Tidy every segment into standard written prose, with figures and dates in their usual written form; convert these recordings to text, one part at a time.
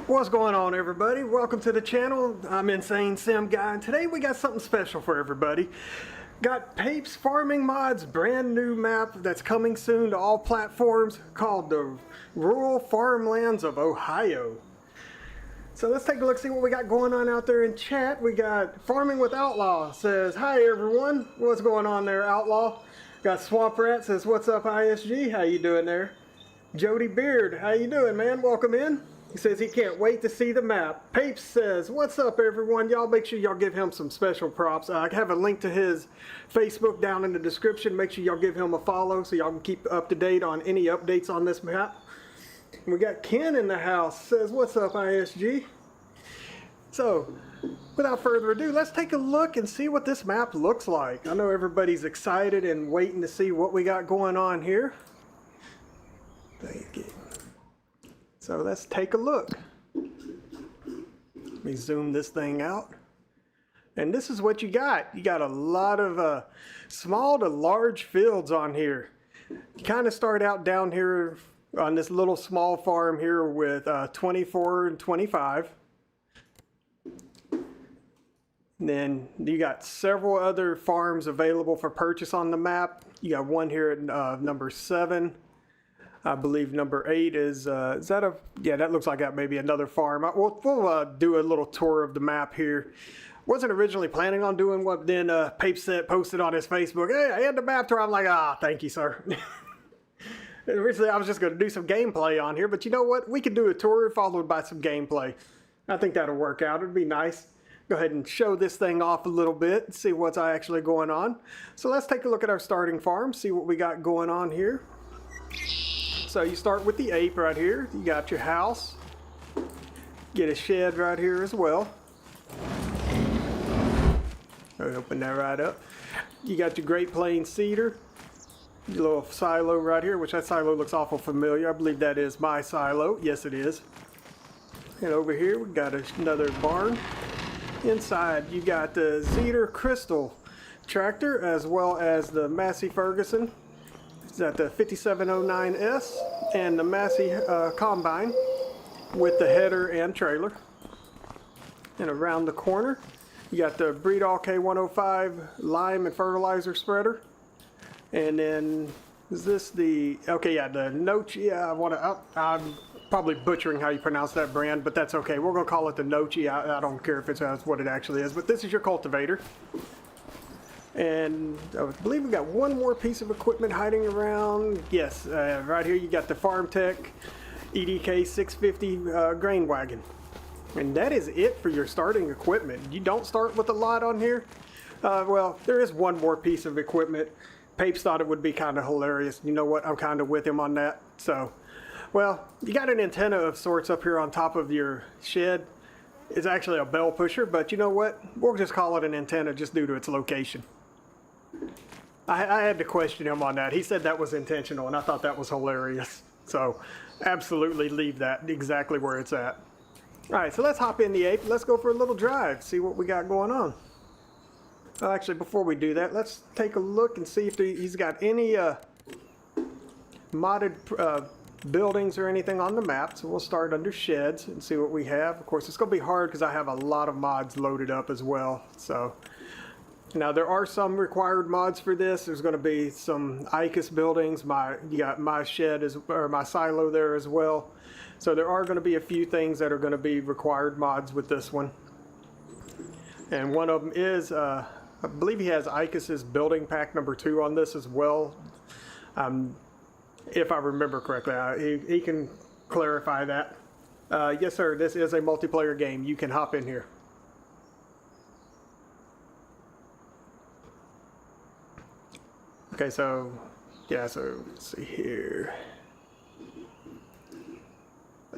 What's going on, everybody? Welcome to the channel. I'm InsaneSimGuy, and today we got something special for everybody. Got Pape's Farming Mods brand new map that's coming soon to all platforms called the Rural Farmlands of Ohio. So let's take a look, see what we got going on out there in chat. We got Farming with Outlaw says, "Hi everyone." What's going on there, Outlaw? Got Swamp Rat says, "What's up, ISG? How you doing there?" Jody Beard, how you doing, man? Welcome in. He says he can't wait to see the map. Pape says, "What's up, everyone? Y'all make sure y'all give him some special props." I have a link to his Facebook down in the description. Make sure y'all give him a follow so y'all can keep up to date on any updates on this map. We got Ken in the house. Says, "What's up, ISG?" So, without further ado, let's take a look and see what this map looks like. I know everybody's excited and waiting to see what we got going on here. Thank you. So let's take a look. Let me zoom this thing out. And this is what you got. You got a lot of small to large fields on here. You kind of start out down here on this little small farm here with 24 and 25. And then you got several other farms available for purchase on the map. You got one here at number 7. I believe number 8 is that a, yeah, that looks like that may be another farm. We'll do a little tour of the map here. Wasn't originally planning on doing what then Pape said, posted on his Facebook, "Hey, I had the map tour." I'm like, thank you, sir. Originally, I was just going to do some gameplay on here, but you know what? We could do a tour followed by some gameplay. I think that'll work out. It'd be nice. Go ahead and show this thing off a little bit and see what's actually going on. So let's take a look at our starting farm, see what we got going on here. So you start with the ape right here. You got your house. Get a shed right here as well. Open that right up. You got your Great Plains cedar. Your little silo right here, which that silo looks awful familiar. I believe that is my silo. Yes, it is. And over here we got another barn. Inside you got the Cedar Crystal tractor as well as the Massey Ferguson. It's got the 5709S and the Massey combine with the header and trailer. And around the corner you got the Breedall K105 lime and fertilizer spreader. And then is this the, okay, yeah, the Nochi, yeah, I'm probably butchering how you pronounce that brand, but that's okay. We're going to call it the Nochi. I don't care if that's what it actually is, but this is your cultivator. And I believe we got one more piece of equipment hiding around. Yes, right here you got the FarmTech EDK 650 grain wagon. And that is it for your starting equipment. You don't start with a lot on here. Well, there is one more piece of equipment. Pape thought it would be kind of hilarious. You know what? I'm kind of with him on that. So, well, you got an antenna of sorts up here on top of your shed. It's actually a bell pusher, but you know what? We'll just call it an antenna just due to its location. I had to question him on that. He said that was intentional, and I thought that was hilarious. So, absolutely leave that exactly where it's at. All right, so let's hop in the ape. Let's go for a little drive, see what we got going on. Well, actually, before we do that, let's take a look and see if he's got any modded buildings or anything on the map. So we'll start under sheds and see what we have. Of course, it's going to be hard because I have a lot of mods loaded up as well. So now there are some required mods for this. There's going to be some ICUS buildings. You got my shed or my silo there as well. So there are going to be a few things that are going to be required mods with this one. And one of them is, I believe he has ICUS's building pack number 2 on this as well. If I remember correctly, he can clarify that. Yes, sir, this is a multiplayer game. You can hop in here. Okay, so, yeah, so let's see here.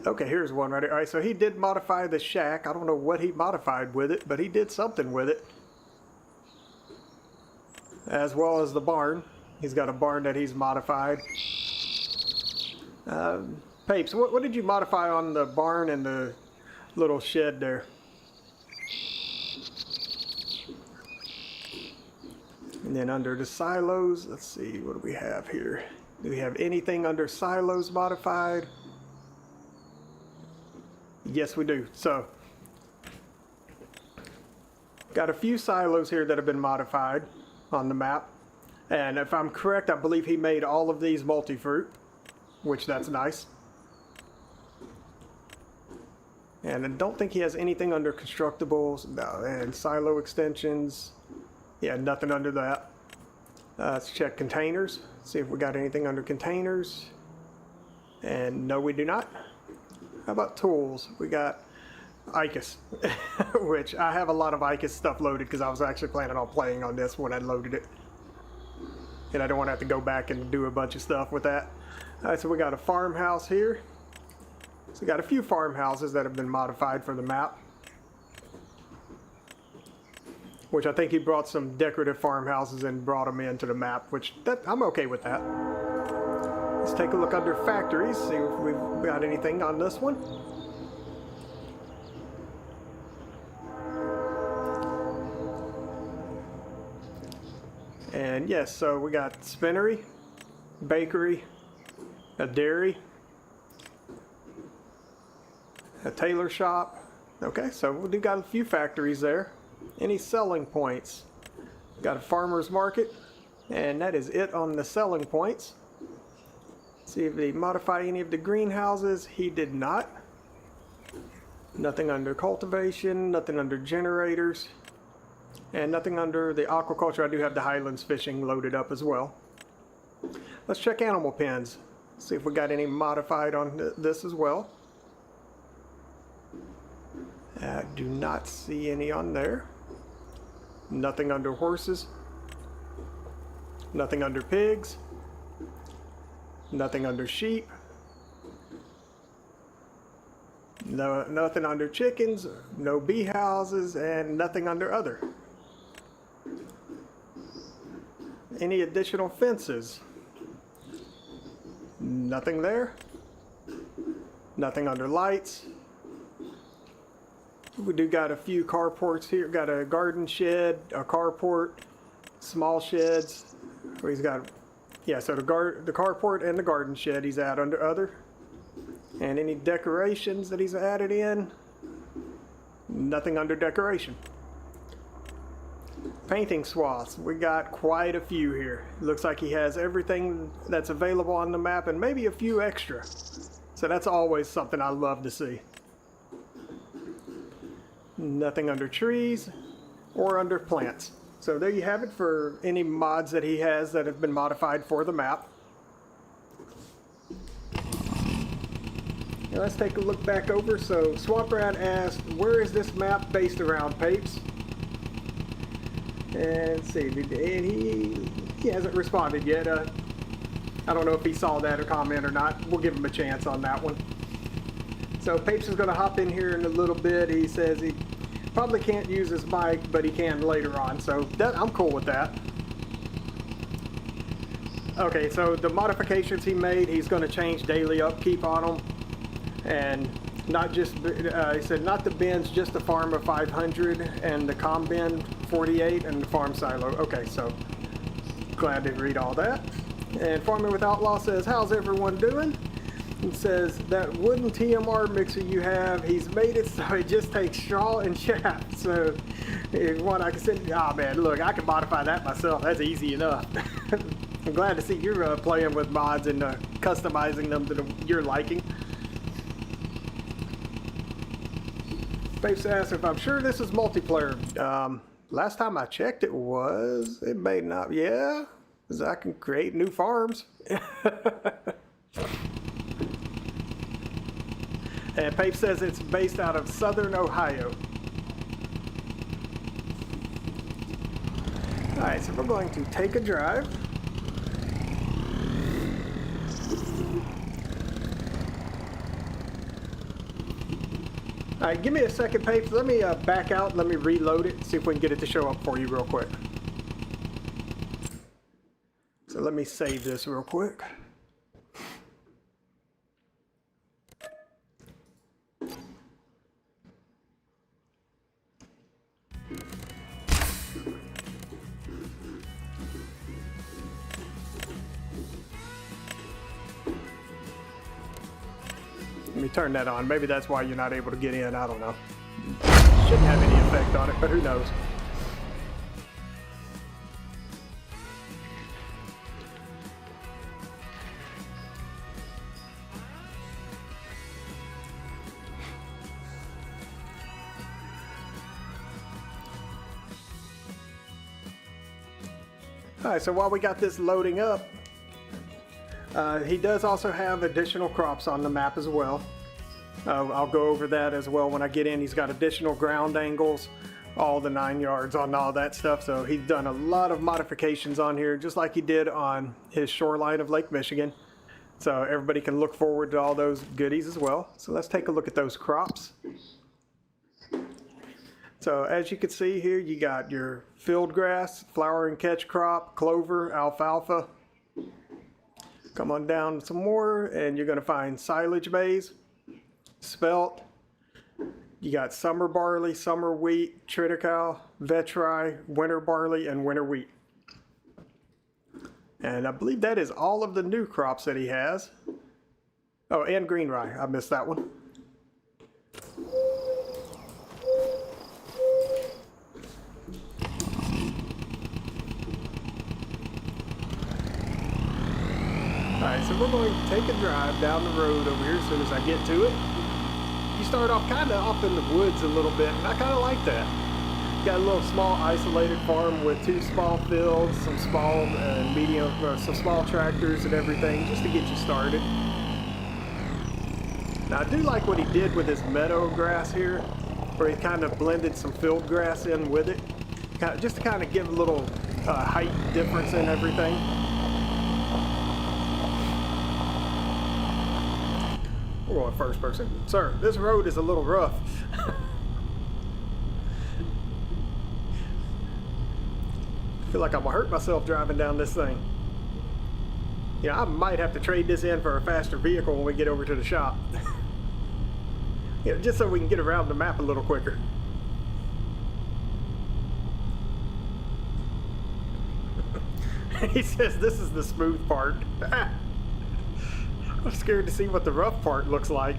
Okay, here's one right here. All right, so he did modify the shack. I don't know what he modified with it, but he did something with it. As well as the barn. He's got a barn that he's modified. Papes, what did you modify on the barn and the little shed there? And then under the silos, let's see, what do we have here? Do we have anything under silos modified? Yes, we do. So, got a few silos here that have been modified on the map. And if I'm correct, I believe he made all of these multi-fruit, which that's nice. And I don't think he has anything under constructibles. No, and silo extensions. Yeah, nothing under that. Let's check containers. See if we got anything under containers. And no, we do not. How about tools? We got ICUS, which I have a lot of ICUS stuff loaded because I was actually planning on playing on this when I loaded it. And I don't want to have to go back and do a bunch of stuff with that. All right, so we got a farmhouse here. So we got a few farmhouses that have been modified for the map. Which I think he brought some decorative farmhouses and brought them into the map, which I'm okay with that. Let's take a look under factories, see if we've got anything on this one. And yes, so we got spinnery, bakery, a dairy, a tailor shop. Okay, so we got a few factories there. Any selling points? Got a farmer's market, and that is it on the selling points. See if they modify any of the greenhouses. He did not. Nothing under cultivation, nothing under generators, and nothing under the aquaculture. I do have the Highlands fishing loaded up as well. Let's check animal pens. See if we got any modified on this as well. I do not see any on there. Nothing under horses. Nothing under pigs. Nothing under sheep. No, nothing under chickens. No bee houses, and nothing under other. Any additional fences? Nothing there. Nothing under lights. We do got a few carports here. Got a garden shed, a carport, small sheds. He's got, yeah, so the carport and the garden shed he's out under other. And any decorations that he's added in? Nothing under decoration. Painting swaths. We got quite a few here. Looks like he has everything that's available on the map and maybe a few extra. So that's always something I love to see. Nothing under trees or under plants. So there you have it for any mods that he has that have been modified for the map. Now let's take a look back over. So Swamp Rat asked, where is this map based around, Papes? And let's see, and he hasn't responded yet. I don't know if he saw that or comment or not. We'll give him a chance on that one. So Papes is going to hop in here in a little bit. He says he probably can't use his mic, but he can later on. So I'm cool with that. Okay, so the modifications he made, he's going to change daily upkeep on them. And not just, he said not the bins, just the farm of 500 and the com bin 48 and the farm silo. Okay, so glad to read all that. And Farming with Outlaw says, how's everyone doing? He says, that wooden TMR mixer you have, he's made it so it just takes straw and chaff. So if one I can send, oh man, look, I can modify that myself. That's easy enough. I'm glad to see you're playing with mods and customizing them to your liking. Pape asks if I'm sure this is multiplayer. Last time I checked it was, it may not, yeah, because I can create new farms. And Pape says it's based out of southern Ohio. Alright, so we're going to take a drive. Alright, give me a second, Pape. Let me back out, let me reload it, see if we can get it to show up for you real quick. So let me save this real quick. Let me turn that on. Maybe that's why you're not able to get in. I don't know. Shouldn't have any effect on it, but who knows. Alright, so while we got this loading up, he does also have additional crops on the map as well. I'll go over that as well when I get in. He's got additional ground angles, all the 9 yards on all that stuff. So he's done a lot of modifications on here, just like he did on his shoreline of Lake Michigan. So everybody can look forward to all those goodies as well. So let's take a look at those crops. So as you can see here, you got your field grass, flower and catch crop, clover, alfalfa. Come on down some more and you're going to find silage maize, spelt. You got summer barley, summer wheat, triticale, vetri, winter barley, and winter wheat. And I believe that is all of the new crops that he has. Oh, and green rye. I missed that one. Alright, so we're going to take a drive down the road over here as soon as I get to it. You start off kind of off in the woods a little bit, and I kind of like that. Got a little small isolated farm with 2 small fields, some small and medium, some small tractors and everything, just to get you started. Now I do like what he did with his meadow grass here, where he kind of blended some field grass in with it, just to kind of give a little height difference in everything. We're going first person. Sir, this road is a little rough. I feel like I'm gonna hurt myself driving down this thing. Yeah, I might have to trade this in for a faster vehicle when we get over to the shop. Just so we can get around the map a little quicker. He says this is the smooth part. I'm scared to see what the rough part looks like.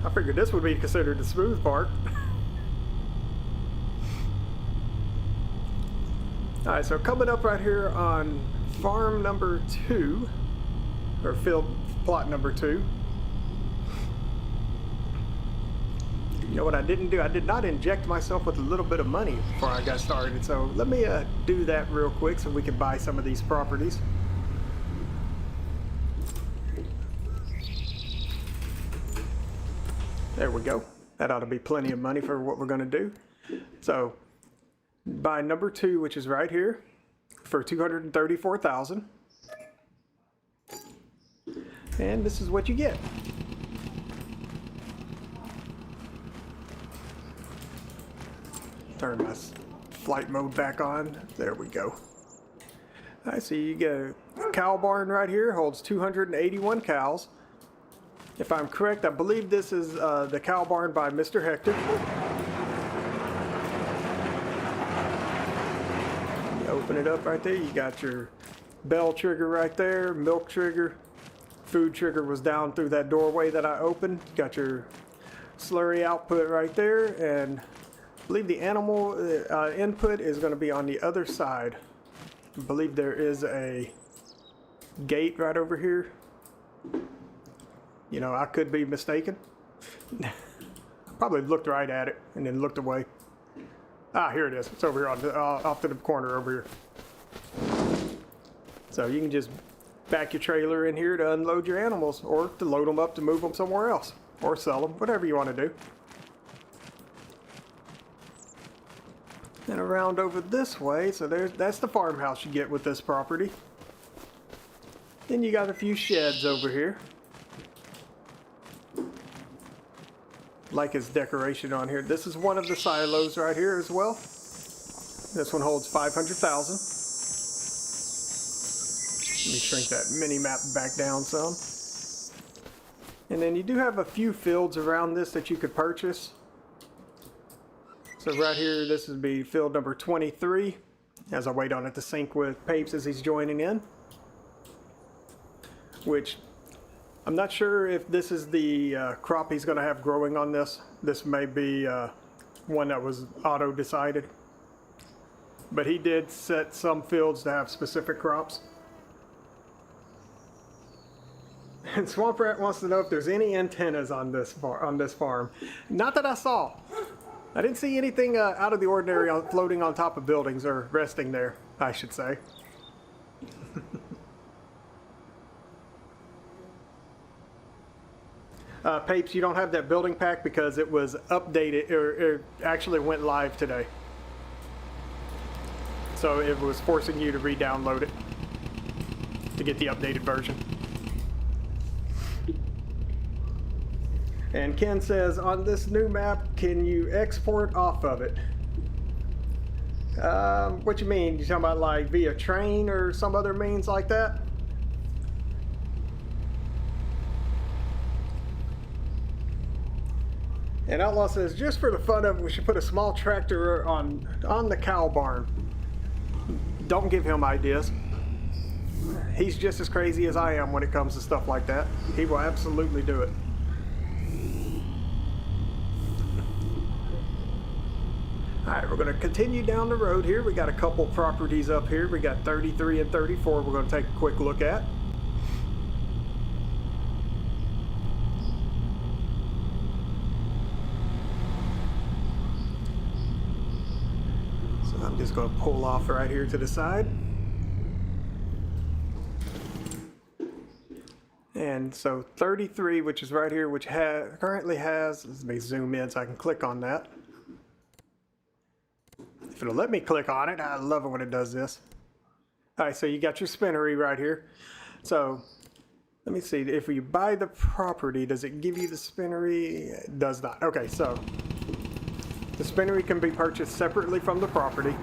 I figured this would be considered the smooth part. Alright, so coming up right here on farm number 2, or field plot number 2. You know what I didn't do? I did not inject myself with a little bit of money before I got started. So let me do that real quick so we can buy some of these properties. There we go. That ought to be plenty of money for what we're going to do. So buy number 2, which is right here, for $234,000. And this is what you get. Turn my flight mode back on. There we go. I see you get a cow barn right here, holds 281 cows. If I'm correct, I believe this is the cow barn by Mr. Hector. You open it up right there. You got your bell trigger right there, milk trigger. Food trigger was down through that doorway that I opened. You got your slurry output right there, and I believe the animal input is going to be on the other side. I believe there is a gate right over here. You know, I could be mistaken. I probably looked right at it and then looked away. Ah, here it is. It's over here off to the corner over here. So you can just back your trailer in here to unload your animals, or to load them up to move them somewhere else, or sell them, whatever you want to do. And around over this way, so that's the farmhouse you get with this property. Then you got a few sheds over here. Like his decoration on here. This is one of the silos right here as well. This one holds 500,000. Let me shrink that mini map back down some. And then you do have a few fields around this that you could purchase. So right here, this would be field number 23, as I wait on it to sync with Pape's as he's joining in. which I'm not sure if this is the crop he's going to have growing on this. This may be one that was auto decided. But he did set some fields to have specific crops. And Swamp Rat wants to know if there's any antennas on this farm. Not that I saw. I didn't see anything out of the ordinary floating on top of buildings, or resting there, I should say. Papes, you don't have that building pack because it was updated, or it actually went live today. So it was forcing you to re-download it to get the updated version. And Ken says, on this new map, can you export off of it? What you mean? You talking about like via train or some other means like that? And Outlaw says, just for the fun of it, we should put a small tractor on the cow barn. Don't give him ideas. He's just as crazy as I am when it comes to stuff like that. He will absolutely do it. Alright, we're going to continue down the road here. We got a couple properties up here. We got 33 and 34 we're going to take a quick look at. So I'm just going to pull off right here to the side. And so 33, which is right here, which currently has, let me zoom in so I can click on that. If it'll let me click on it, I love it when it does this. All right, so you got your spinnery right here. So let me see, if you buy the property, does it give you the spinnery? It does not. Okay, so the spinnery can be purchased separately from the property,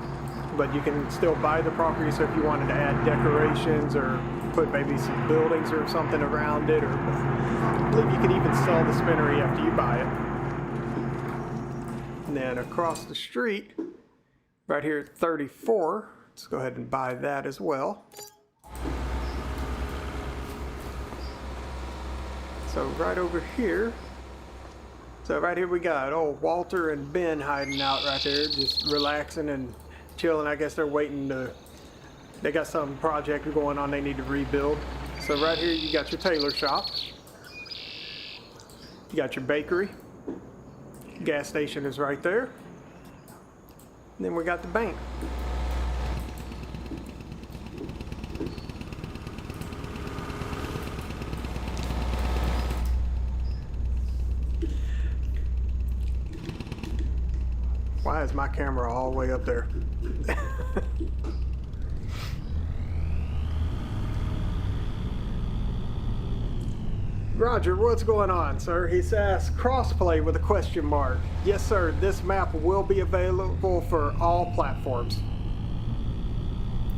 but you can still buy the property. So if you wanted to add decorations or put maybe some buildings or something around it, or I believe you can even sell the spinnery after you buy it. And then across the street, right here at 34, let's go ahead and buy that as well. So right over here, we got old Walter and Ben hiding out right there, just relaxing and chilling. I guess they're waiting to, they got some project going on they need to rebuild. So right here you got your tailor shop. You got your bakery. Gas station is right there. And then we got the bank. Why is my camera all the way up there? Roger, what's going on, sir? He says crossplay with a question mark. Yes, sir. This map will be available for all platforms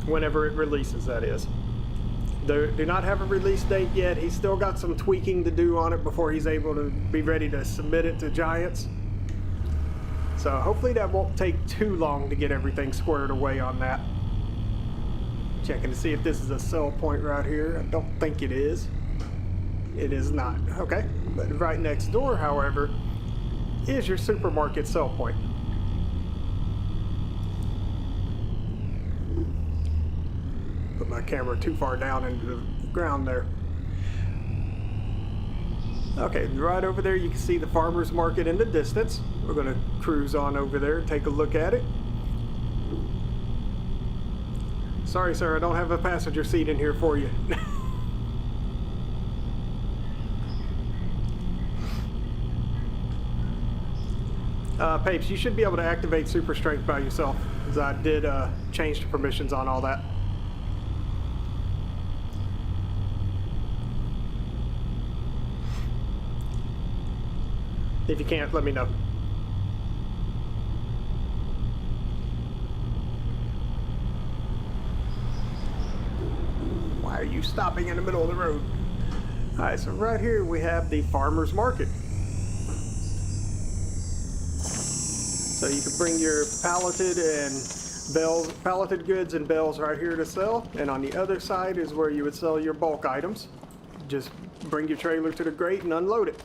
whenever it releases, that is. They do not have a release date yet. He's still got some tweaking to do on it before he's able to be ready to submit it to Giants. So hopefully that won't take too long to get everything squared away on that. Checking to see if this is a sell point right here. I don't think it is. It is not. Okay, but right next door, however, is your supermarket sell point. Put my camera too far down into the ground there. Okay, right over there you can see the farmer's market in the distance. We're going to cruise on over there and take a look at it. Sorry, sir, I don't have a passenger seat in here for you. Papes, you should be able to activate Super Strength by yourself, because I did change the permissions on all that. If you can't, let me know. Why are you stopping in the middle of the road? Alright, so right here we have the farmer's market. So you can bring your palleted goods and bales right here to sell, and on the other side is where you would sell your bulk items. just bring your trailer to the grate and unload it.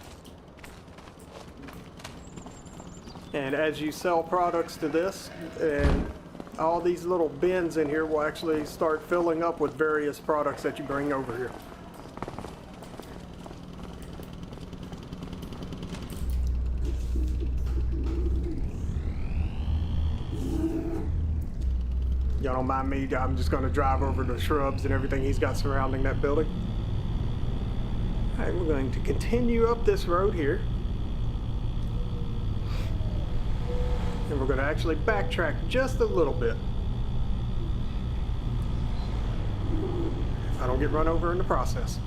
And as you sell products to this, and all these little bins in here will actually start filling up with various products that you bring over here. Y'all don't mind me, I'm just going to drive over the shrubs and everything he's got surrounding that building. All right, we're going to continue up this road here. And we're going to actually backtrack just a little bit. If I don't get run over in the process.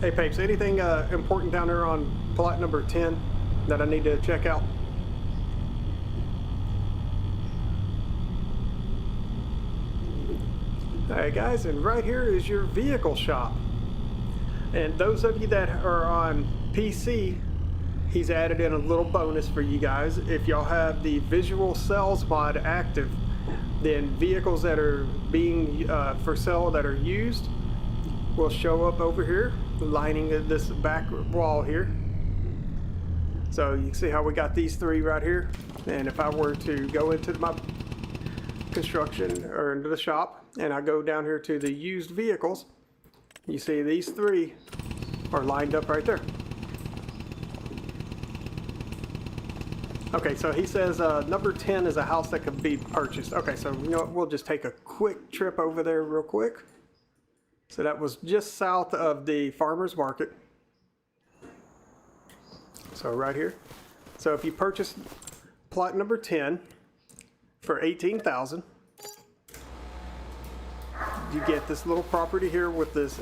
Hey Papes, anything important down there on plot number 10 that I need to check out? Alright guys, and right here is your vehicle shop. And those of you that are on PC, he's added in a little bonus for you guys. If y'all have the visual sales mod active, then vehicles that are being for sale that are used will show up over here, lining this back wall here. So you can see how we got these three right here. And if I were to go into my construction or into the shop and I go down here to the used vehicles, you see these three are lined up right there. Okay, so he says number 10 is a house that could be purchased. Okay, so you know what, we'll just take a quick trip over there real quick. So that was just south of the farmer's market. So right here. So if you purchase plot number 10 for $18,000, you get this little property here with this.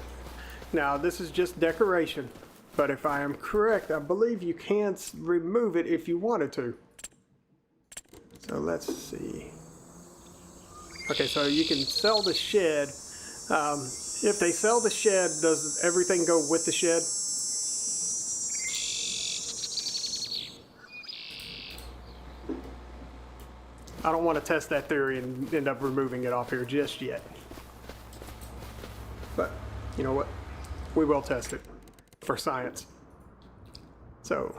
Now this is just decoration, but if I am correct, I believe you can remove it if you wanted to. So let's see. Okay, so you can sell the shed. If they sell the shed, does everything go with the shed? I don't want to test that theory and end up removing it off here just yet. But you know what? We will test it for science. So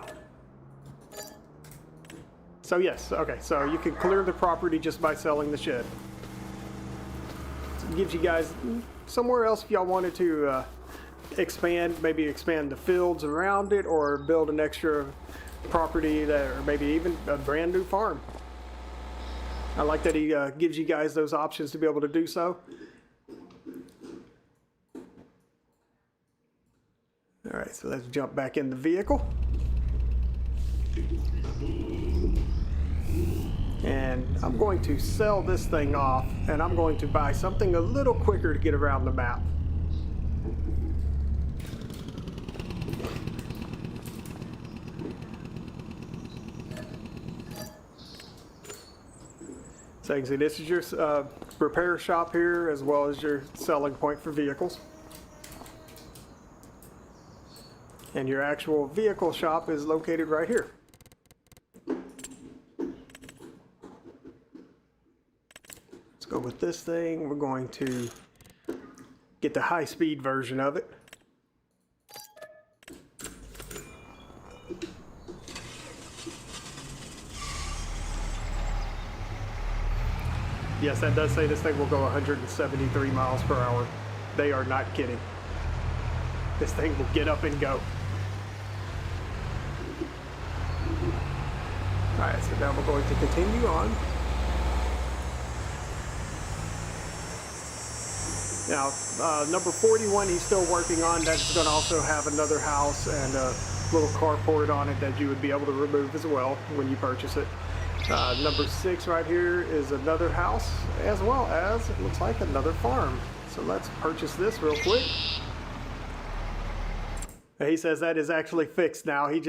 yes, okay, so you can clear the property just by selling the shed. So it gives you guys somewhere else if y'all wanted to expand, maybe expand the fields around it or build an extra property that, or maybe even a brand new farm. I like that he gives you guys those options to be able to do so. All right, so let's jump back in the vehicle. And I'm going to sell this thing off, and I'm going to buy something a little quicker to get around the map. So you can see this is your repair shop here, as well as your selling point for vehicles. And your actual vehicle shop is located right here. Let's go with this thing. We're going to get the high-speed version of it. Yes, that does say this thing will go 173 miles per hour. They are not kidding. This thing will get up and go. Alright, so now we're going to continue on. Now, number 41 he's still working on. That's going to also have another house and a little carport on it that you would be able to remove as well when you purchase it. Number 6 right here is another house, as well as, it looks like, another farm. So let's purchase this real quick. He says that is actually fixed now. He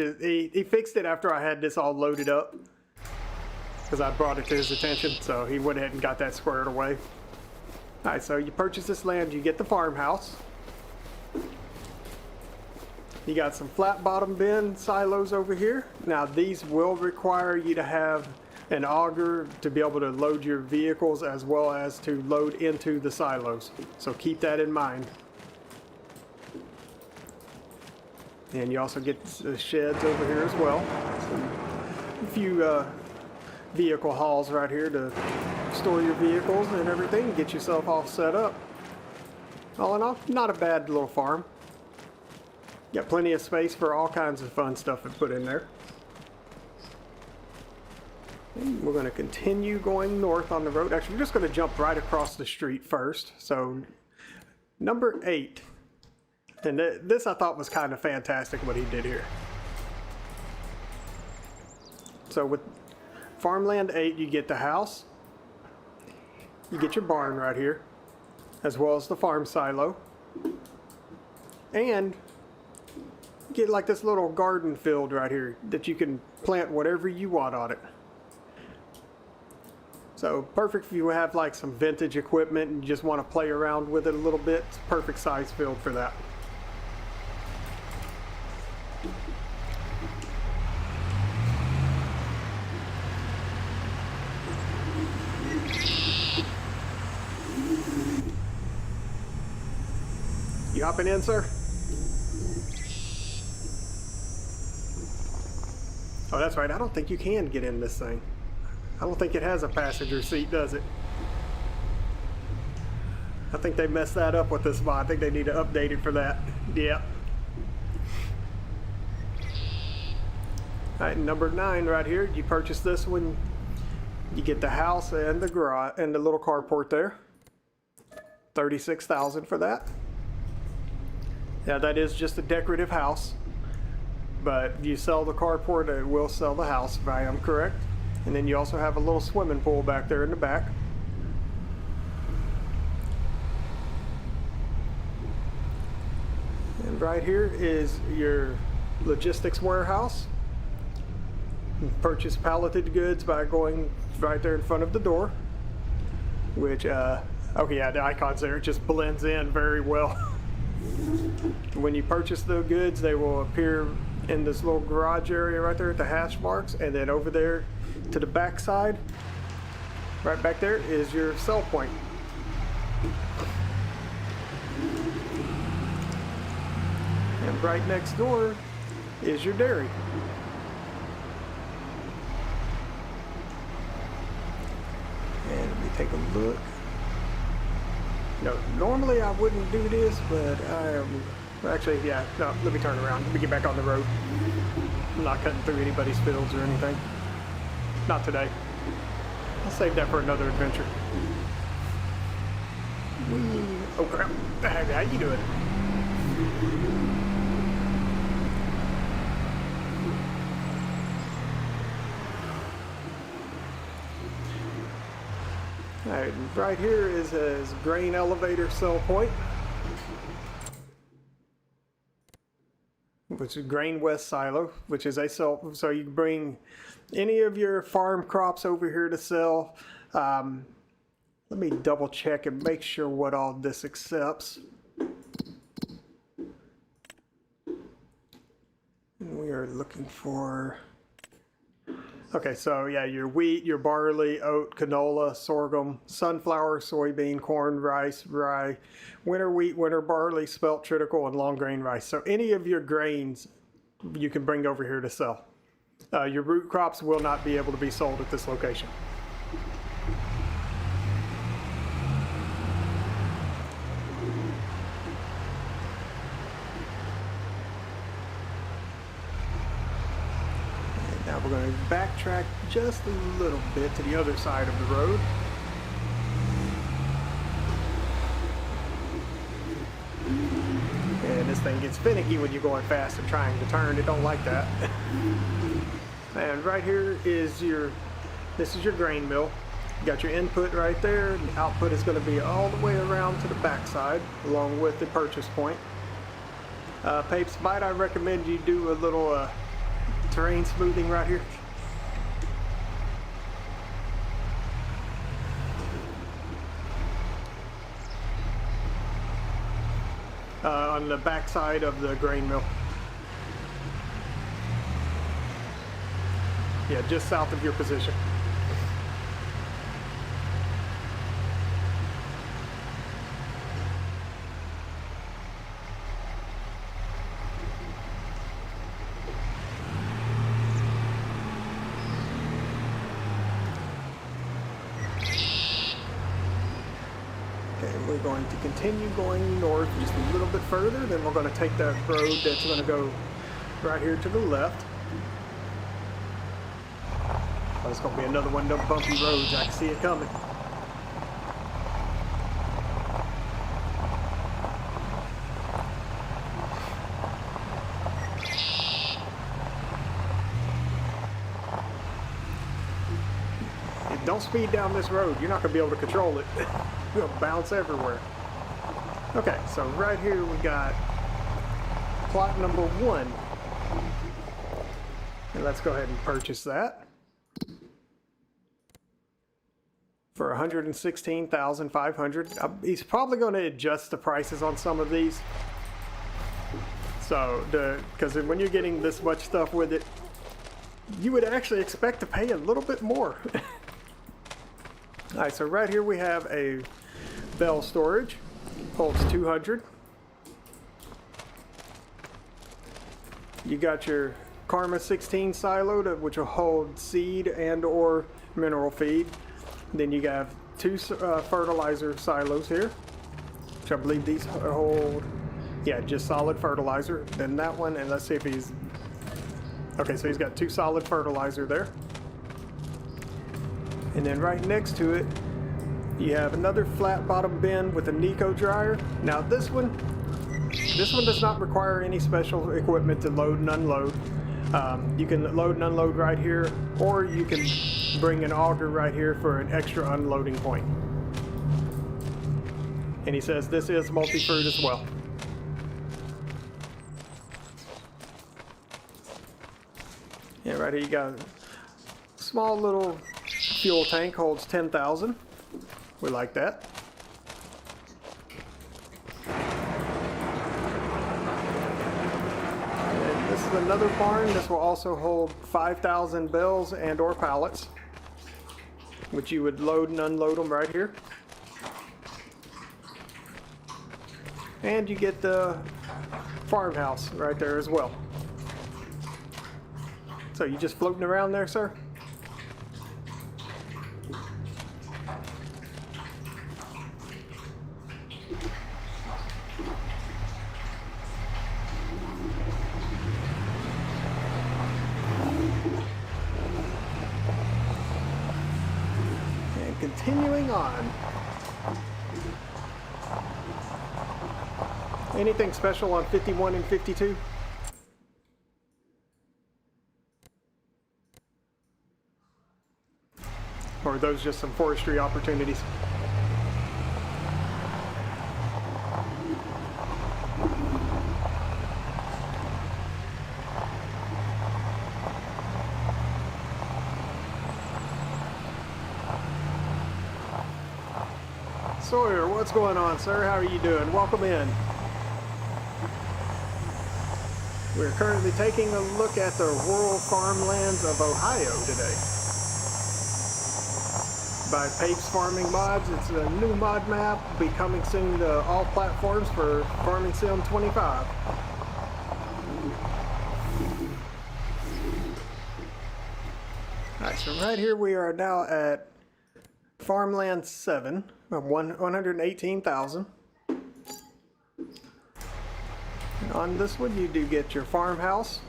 fixed it after I had this all loaded up, because I brought it to his attention, so he went ahead and got that squared away. Alright, so you purchase this land, you get the farmhouse. You got some flat bottom bin silos over here. Now these will require you to have an auger to be able to load your vehicles as well as to load into the silos. So keep that in mind. And you also get the sheds over here as well. A few vehicle hauls right here to store your vehicles and everything, get yourself all set up. All in all, not a bad little farm. Got plenty of space for all kinds of fun stuff to put in there. And we're going to continue going north on the road. Actually, we're just going to jump right across the street first. So, number 8. And this I thought was kind of fantastic what he did here. So with Farmland 8, you get the house, you get your barn right here, as well as the farm silo, and you get like this little garden field right here that you can plant whatever you want on it. So perfect if you have like some vintage equipment and you just want to play around with it a little bit. It's a perfect size field for that. You hopping in, sir? Oh, that's right. I don't think you can get in this thing. I don't think it has a passenger seat, does it? I think they messed that up with this mod. I think they need to update it for that. Yeah. All right, number 9 right here. You purchase this one. You get the house and the garage and the little carport there. $36,000 for that. Yeah, that is just a decorative house, but if you sell the carport, it will sell the house, if I am correct. And then you also have a little swimming pool back there in the back. And right here is your logistics warehouse. You purchase palleted goods by going right there in front of the door, which, okay, yeah, the icons there, it just blends in very well. When you purchase the goods, they will appear in this little garage area right there at the hash marks, and then over there to the back side, right back there, is your sell point. And right next door is your dairy. And let me take a look. No, normally I wouldn't do this, but I am, actually, yeah, no, let me turn around. Let me get back on the road. I'm not cutting through anybody's fields or anything. Not today. I'll save that for another adventure. Oh crap, how you doing? Alright, right here is a grain elevator sell point, which is Grain West Silo, which is a sell, so you can bring any of your farm crops over here to sell. Let me double check and make sure what all this accepts. And we are looking for, okay, so yeah, your wheat, your barley, oat, canola, sorghum, sunflower, soybean, corn, rice, rye, winter wheat, winter barley, spelt, triticale, and long grain rice. So any of your grains you can bring over here to sell. Your root crops will not be able to be sold at this location. Now we're going to backtrack just a little bit to the other side of the road. And this thing gets finicky when you're going fast and trying to turn. It don't like that. And right here is this is your grain mill. You got your input right there. The output is going to be all the way around to the back side, along with the purchase point. Papes, might I recommend you do a little terrain smoothing right here? On the back side of the grain mill. Yeah, just south of your position. And we're going to continue going north just a little bit further. Then we're going to take that road that's going to go right here to the left. Oh, it's going to be another one of them bumpy roads. I can see it coming. Don't speed down this road. You're not going to be able to control it. You'll bounce everywhere. Okay, so right here we got plot number 1. And let's go ahead and purchase that for $116,500. He's probably going to adjust the prices on some of these. So, because when you're getting this much stuff with it, you would actually expect to pay a little bit more. Alright, so right here we have a bell storage, holds 200. You got your Karma 16 silo, which will hold seed and or mineral feed. Then you have 2 fertilizer silos here, which I believe these hold, yeah, just solid fertilizer. Then that one, and let's see if he's, okay, so he's got 2 solid fertilizer there. And then right next to it, you have another flat bottom bin with a Nico dryer. Now this one does not require any special equipment to load and unload. You can load and unload right here, or you can bring an auger right here for an extra unloading point. And he says this is multi-fruit as well. Yeah, right here you got a small little fuel tank, holds 10,000. We like that. And this is another barn. This will also hold 5,000 bales and or pallets, which you would load and unload them right here. And you get the farmhouse right there as well. So you just floating around there, sir? Continuing on. Anything special on 51 and 52? Or are those just some forestry opportunities? Sawyer, what's going on, sir? How are you doing? Welcome in. We're currently taking a look at the Rural Farmlands of Ohio today by Pape's Farming Mods. It's a new mod map, will be coming soon to all platforms for Farming Sim 25. Alright, so right here we are now at Farmland 7. 118,000. On this one you do get your farmhouse.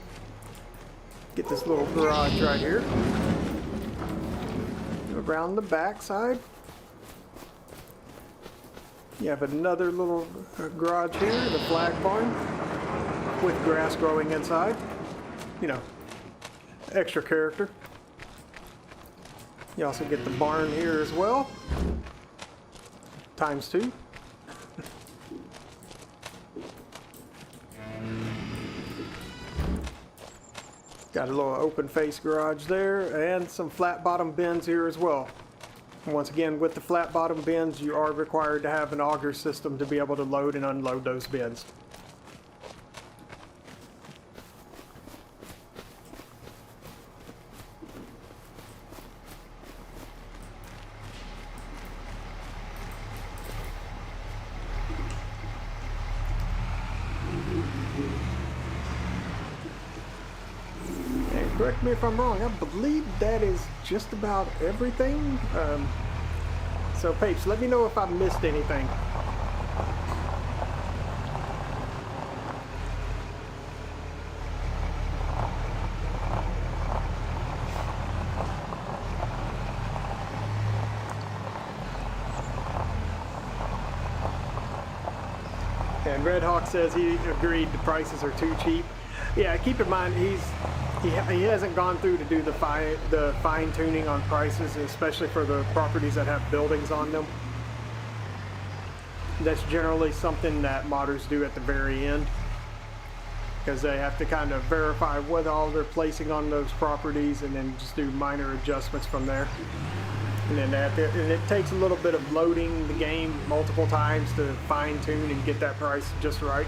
Get this little garage right here. Around the back side you have another little garage here, the flag barn with grass growing inside. You know, extra character. You also get the barn here as well. ×2. Got a little open face garage there and some flat bottom bins here as well. And once again, with the flat bottom bins, you are required to have an auger system to be able to load and unload those bins. Correct me if I'm wrong, I believe that is just about everything. So Papes, let me know if I missed anything. And Red Hawk says he agreed the prices are too cheap. Yeah, keep in mind he hasn't gone through to do the fine tuning on prices, especially for the properties that have buildings on them. That's generally something that modders do at the very end, because they have to kind of verify what all they're placing on those properties and then just do minor adjustments from there. And then and it takes a little bit of loading the game multiple times to fine tune and get that price just right.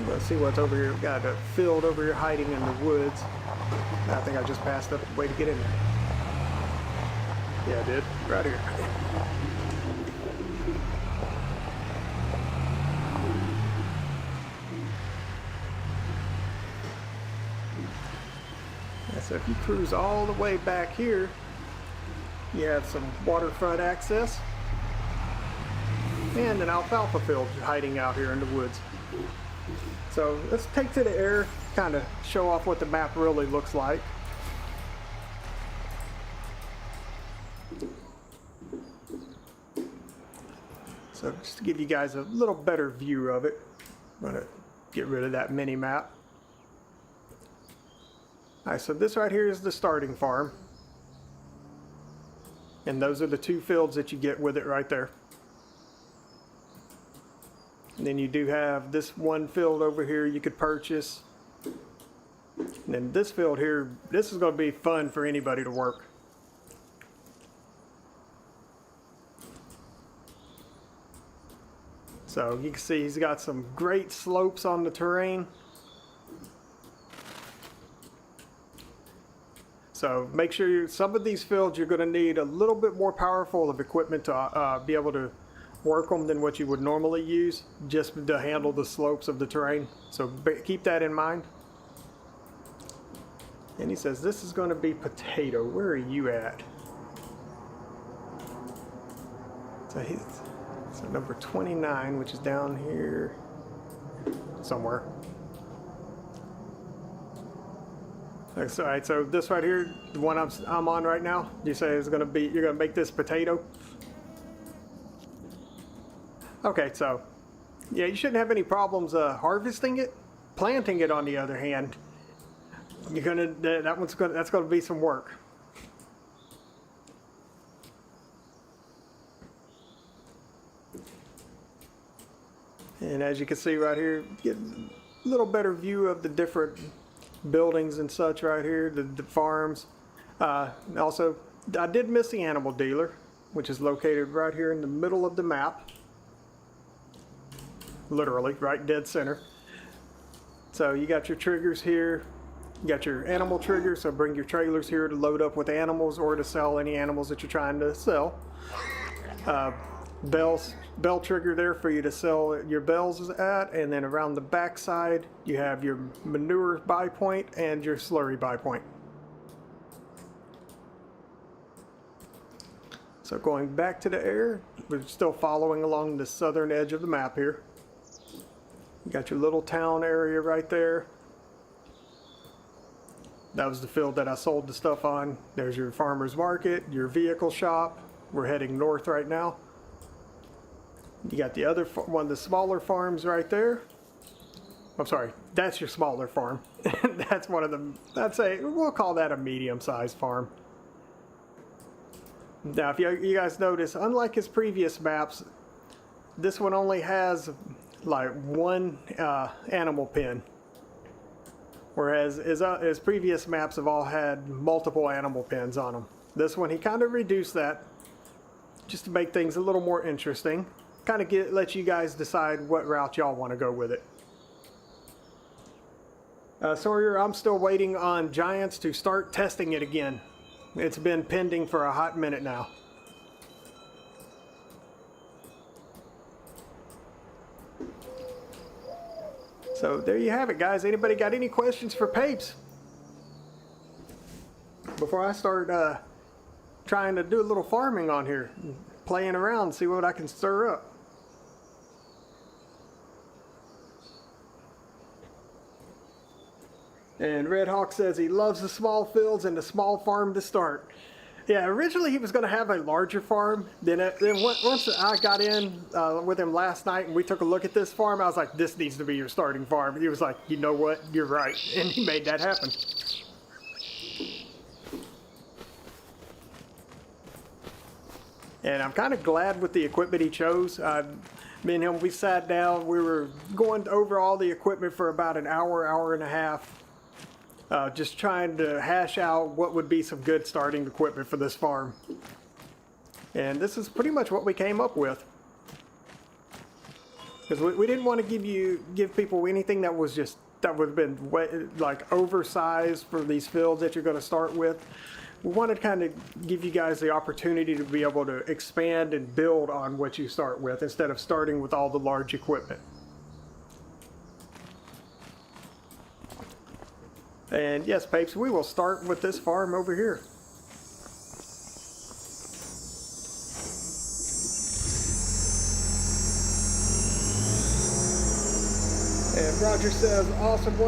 Let's see what's over here. We've got a field over here hiding in the woods. I think I just passed up the way to get in there. Yeah, I did. Right here. So if you cruise all the way back here, you have some waterfront access and an alfalfa field hiding out here in the woods. So let's take to the air, kind of show off what the map really looks like. So just to give you guys a little better view of it, I'm going to get rid of that mini map. Alright, so this right here is the starting farm. And those are the two fields that you get with it right there. And then you do have this one field over here you could purchase. And then this field here, this is going to be fun for anybody to work. So you can see he's got some great slopes on the terrain. So make sure some of these fields you're going to need a little bit more powerful of equipment to be able to work them than what you would normally use, just to handle the slopes of the terrain. So keep that in mind. And he says this is going to be potato. Where are you at? So number 29, which is down here somewhere. All right, so this right here, the one I'm on right now, you say is going to be, you're going to make this potato? Okay, so yeah, you shouldn't have any problems harvesting it. Planting it, on the other hand, you're gonna that's gonna be some work. And as you can see right here, get a little better view of the different buildings and such right here, the farms. Also, I did miss the animal dealer, which is located right here in the middle of the map. Literally, right dead center. So you got your triggers here. You got your animal triggers, so bring your trailers here to load up with animals or to sell any animals that you're trying to sell. Bell trigger there for you to sell your bells at, and then around the back side you have your manure buy point and your slurry buy point. So going back to the air, we're still following along the southern edge of the map here. You got your little town area right there. That was the field that I sold the stuff on. There's your farmer's market, your vehicle shop. We're heading north right now. You got the other one of the smaller farms right there. I'm sorry, that's your smaller farm. That's one of them. We'll call that a medium-sized farm. Now, if you guys notice, unlike his previous maps, this one only has like one animal pen, whereas his previous maps have all had multiple animal pens on them. This one, he kind of reduced that just to make things a little more interesting. Kind of let you guys decide what route y'all want to go with it. Sawyer, I'm still waiting on Giants to start testing it again. It's been pending for a hot minute now. So there you have it, guys. Anybody got any questions for Papes? Before I start trying to do a little farming on here, playing around, see what I can stir up. And Red Hawk says he loves the small fields and the small farm to start. Yeah, originally he was going to have a larger farm. Once I got in with him last night and we took a look at this farm, I was like, this needs to be your starting farm. And he was like, you know what, you're right. And he made that happen. And I'm kind of glad with the equipment he chose. Me and him, we sat down, we were going over all the equipment for about an hour, hour and a half. Just trying to hash out what would be some good starting equipment for this farm. And this is pretty much what we came up with. Because we didn't want to give people anything that was that would have been like oversized for these fields that you're going to start with. We wanted to kind of give you guys the opportunity to be able to expand and build on what you start with instead of starting with all the large equipment. And yes, Papes, we will start with this farm over here. And Roger says, awesome work.